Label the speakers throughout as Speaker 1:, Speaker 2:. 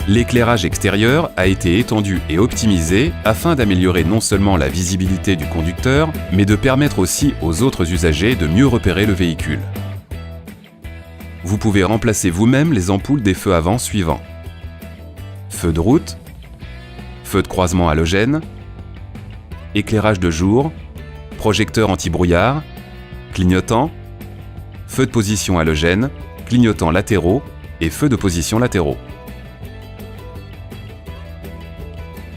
Speaker 1: L'éclairage extérieur a été étendu et optimisé afin d'améliorer non seulement la visibilité du conducteur, mais de permettre aussi aux autres usagers de mieux repérer le véhicule. Vous pouvez remplacer vous-même les ampoules des feux avant suivants: feu de route, feu de croisement halogène, éclairage de jour, projecteur anti-brouillard, clignotant, feu de position halogène, clignotants latéraux et feux de position latéraux.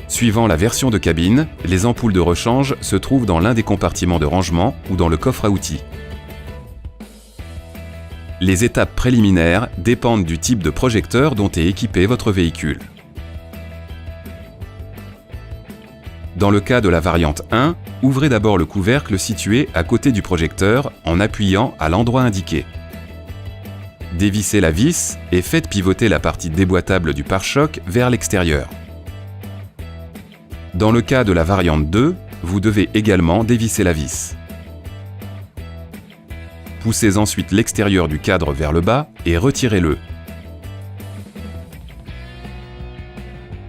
Speaker 1: Suivant la version de cabine, les ampoules de rechange se trouvent dans l'un des compartiments de rangement ou dans le coffre à outils. Les étapes préliminaires dépendent du type de projecteur dont est équipé votre véhicule. Dans le cas de la variante 1, ouvrez d'abord le couvercle situé à côté du projecteur en appuyant à l'endroit indiqué. Dévissez la vis et faites pivoter la partie déboîtable du pare-choc vers l'extérieur. Dans le cas de la variante 2, vous devez également dévisser la vis. Poussez ensuite l'extérieur du cadre vers le bas et retirez-le.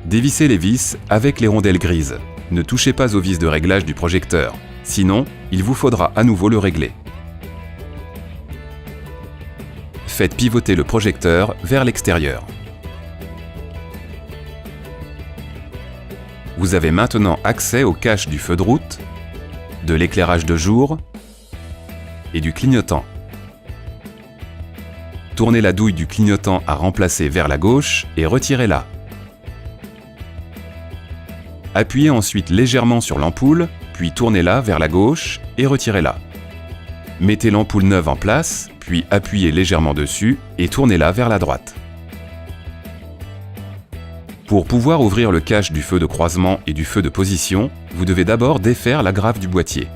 Speaker 1: Dévissez les vis avec les rondelles grises. Ne touchez pas aux vis de réglage du projecteur, sinon il vous faudra à nouveau le régler. Faites pivoter le projecteur vers l'extérieur. Vous avez maintenant accès au cache du feu de route, de l'éclairage de jour et du clignotant. Tournez la douille du clignotant à remplacer vers la gauche et retirez-la. Appuyez ensuite légèrement sur l'ampoule, puis tournez-la vers la gauche et retirez-la. Mettez l'ampoule neuve en place, puis appuyez légèrement dessus et tournez-la vers la droite. Pour pouvoir ouvrir le cache du feu de croisement et du feu de position, vous devez d'abord défaire l'agrafe du boîtier.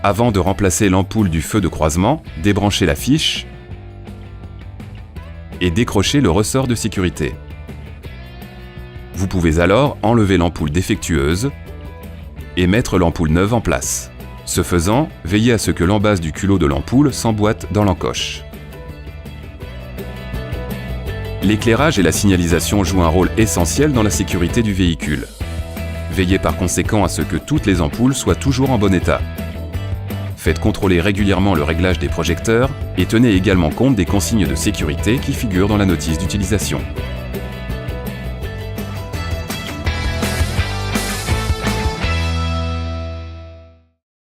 Speaker 1: Avant de remplacer l'ampoule du feu de croisement, débranchez la fiche et décrochez le ressort de sécurité. Vous pouvez alors enlever l'ampoule défectueuse et mettre l'ampoule neuve en place. Ce faisant, veillez à ce que l'embase du culot de l'ampoule s'emboîte dans l'encoche. L'éclairage et la signalisation jouent un rôle essentiel dans la sécurité du véhicule. Veillez par conséquent à ce que toutes les ampoules soient toujours en bon état. Faites contrôler régulièrement le réglage des projecteurs et tenez également compte des consignes de sécurité qui figurent dans la notice d'utilisation.